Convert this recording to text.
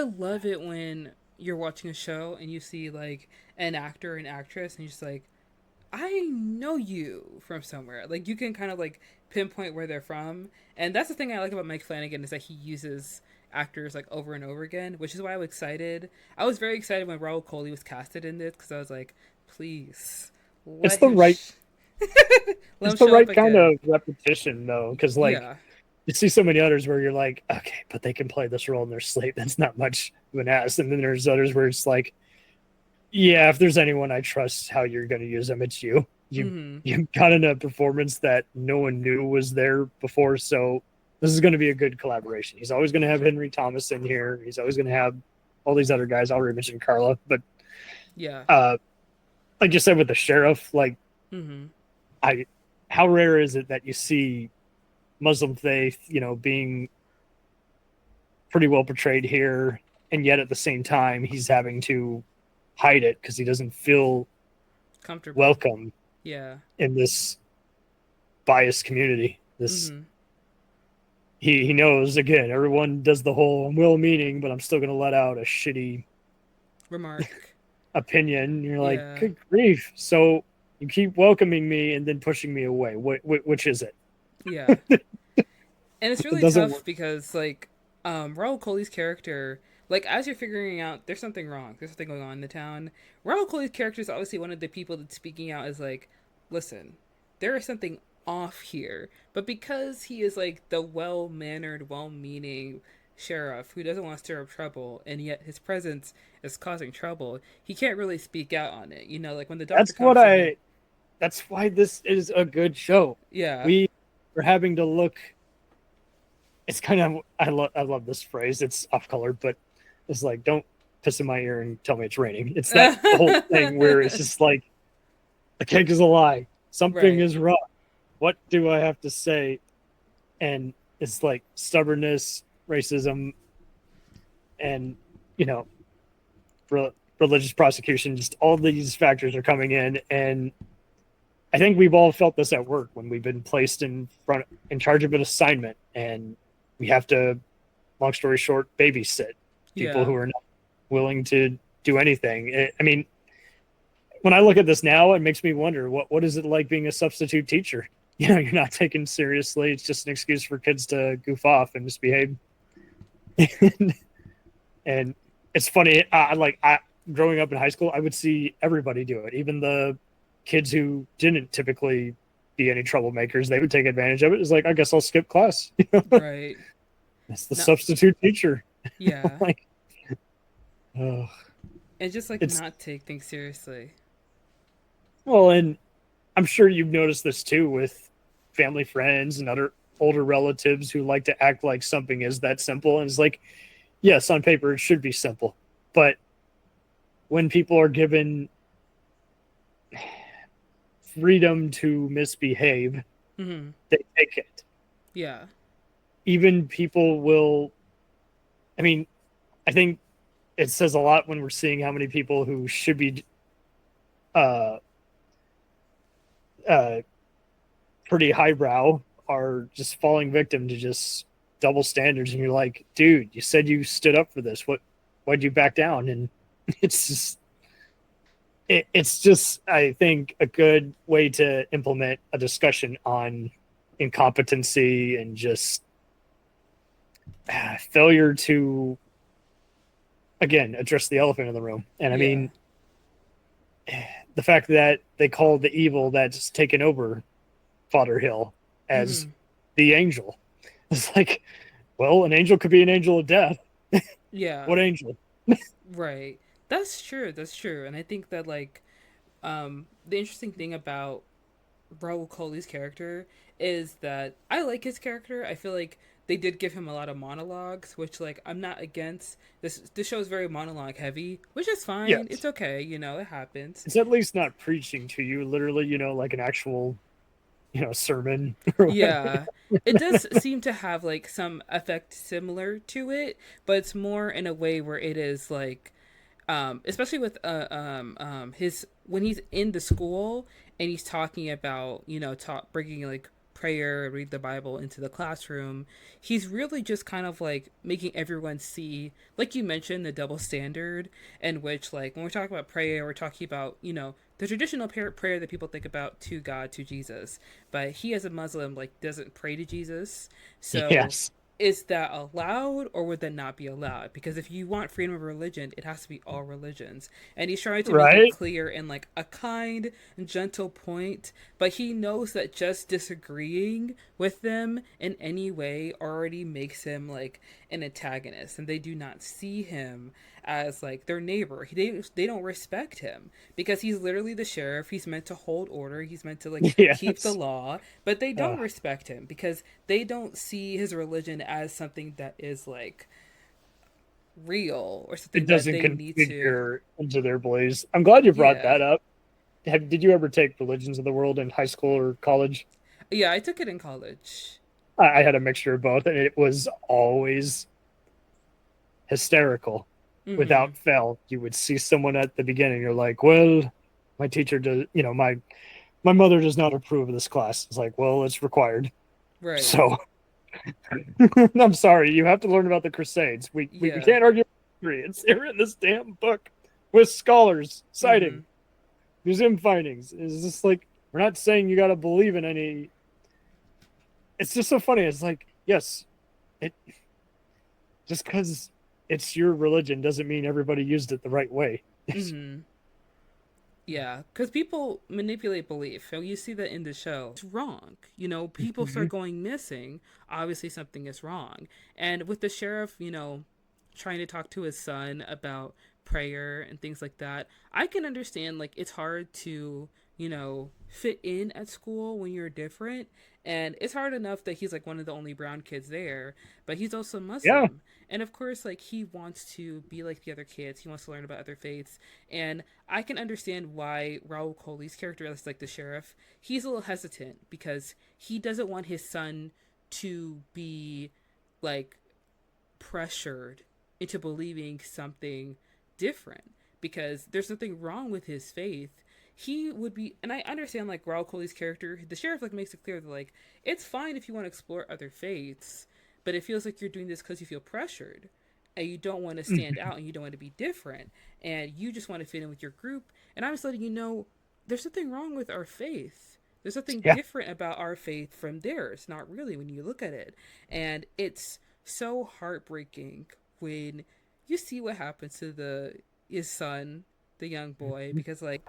I love it when you're watching a show and you see like an actor and actress and you're just like, I know you from somewhere. Like you can kind of like pinpoint where they're from. And that's the thing I like about Mike Flanagan is that he uses actors like over and over again, which is why I was excited. I was very excited when Raul Kohli was casted in this because I was like, please It's let the him right let it's him the show up right kind again. of repetition though, because like Yeah. you see so many others where you're like, okay, but they can play this role in their sleep. That's not much of an ass. And then there's others where it's like, yeah, if there's anyone I trust how you're going to use them, it's you. Mm-hmm. You got in a performance that no one knew was there before, so this is going to be a good collaboration. He's always going to have Henry Thomas in here. He's always going to have all these other guys. I already mentioned Carla, but Yeah. uh, like you said with the sheriff, like Mm-hmm. I, how rare is it that you see Muslim faith, being pretty well portrayed here, and yet at the same time he's having to hide it because he doesn't feel Comfortable. welcome Yeah. in this biased community. This Mm-hmm. he knows again. Everyone does the whole "I'm well meaning," but I'm still going to let out a shitty Remark. opinion. You're like, Yeah. good grief! So you keep welcoming me and then pushing me away. Which is it? Yeah. And it's It really doesn't tough work. because like Raul Kohli's character, like as you're figuring out there's something wrong, there's something going on in the town. Raul Kohli's character is obviously one of the people that's speaking out as like, listen, there is something off here. But because he is like the well mannered, well meaning sheriff who doesn't want to stir up trouble and yet his presence is causing trouble, he can't really speak out on it. You know, like when the doctor That's what comes to him. I. That's why this is a good show. Yeah. We are having to look. It's kind of I love this phrase. It's off color, but it's like don't piss in my ear and tell me it's raining. It's that whole thing where it's just like the cake is a lie. Something Right. is wrong. What do I have to say? And it's like stubbornness, racism, and you know, religious prosecution. Just all these factors are coming in, and I think we've all felt this at work when we've been placed in charge of an assignment, and we have to, long story short, babysit people Yeah. who are not willing to do anything. I mean, when I look at this now, it makes me wonder what is it like being a substitute teacher? You're not taken seriously. It's just an excuse for kids to goof off and misbehave. And it's funny. Growing up in high school, I would see everybody do it, even the kids who didn't typically be any troublemakers. They would take advantage of it. It's like, I guess I'll skip class. Right. That's the Not substitute teacher. yeah. Like, oh, And just like it's not take things seriously. well, and I'm sure you've noticed this too with family friends and other older relatives who like to act like something is that simple. And it's like, yes, on paper it should be simple, but when people are given freedom to misbehave, Mm-hmm. they take it. Yeah. Even people will, I mean, I think it says a lot when we're seeing how many people who should be uh, uh, pretty highbrow are just falling victim to just double standards. And you're like, dude, you said you stood up for this. Why'd you back down? And it's just, it's just, I think, a good way to implement a discussion on incompetency and just failure to, again, address the elephant in the room. And I Yeah. mean, the fact that they call the evil that's taken over Fodder Hill as Mm-hmm. the angel. It's like, well, an angel could be an angel of death. Yeah. What angel? Right. That's true. That's true. And I think that like the interesting thing about Raul Kohli's character is that I like his character. I feel like they did give him a lot of monologues, which like I'm not against. This show is very monologue heavy, which is fine. It's Yes. okay, you know, it happens. It's at least not preaching to you, literally, like an actual, sermon or whatever. Yeah. It does seem to have like some effect similar to it, but it's more in a way where it is like especially with his when he's in the school and he's talking about, you know, bringing like prayer, read the Bible into the classroom, he's really just kind of like making everyone see, like you mentioned, the double standard, in which, like, when we're talking about prayer, we're talking about, the traditional prayer that people think about to God, to Jesus. But he, as a Muslim, like, doesn't pray to Jesus. So Yes. is that allowed or would that not be allowed? Because if you want freedom of religion, it has to be all religions. And he's trying to make it Right? clear in like a kind, gentle point, but he knows that just disagreeing with them in any way already makes him like an antagonist, and they do not see him as like their neighbor. They don't respect him because he's literally the sheriff. He's meant to hold order. He's meant to like keep the Yes. law, but they Uh, don't respect him because they don't see his religion as something that is like real or it something that doesn't they need to. configure into their beliefs. I'm glad you brought Yeah. that up. Did you ever take religions of the world in high school or college? Yeah, I took it in college. I had a mixture of both, and it was always hysterical. Mm-hmm. Without fail, you would see someone at the beginning. You're like, "Well, my teacher does. My mother does not approve of this class." It's like, "Well, it's required." Right. So I'm sorry, you have to learn about the Crusades. We Yeah. can't argue history. It's here in this damn book with scholars Mm-hmm. citing museum findings. It's just like we're not saying you got to believe in any. It's just so funny. It's like, yes, it just because it's your religion doesn't mean everybody used it the right way. Mm-hmm. Yeah, because people manipulate belief. So you see that in the show. It's wrong. People start going missing. Obviously, something is wrong. And with the sheriff, trying to talk to his son about prayer and things like that, I can understand, like, it's hard to, fit in at school when you're different. And it's hard enough that he's, like, one of the only brown kids there, but he's also Yeah, Muslim. And of course, like, he wants to be like the other kids, he wants to learn about other faiths. And I can understand why Raul Kohli's character, that's like the sheriff, he's a little hesitant because he doesn't want his son to be like pressured into believing something different because there's nothing wrong with his faith. He would be, and I understand like Raul Kohli's character, the sheriff like makes it clear that like it's fine if you want to explore other faiths, but it feels like you're doing this because you feel pressured and you don't want to stand out and you don't want to be different and you just want to fit in with your group. And I'm just letting you know there's nothing wrong with our faith. There's nothing yeah. different about our faith from theirs, not really when you look at it. And it's so heartbreaking when you see what happens to his son, the young boy, because like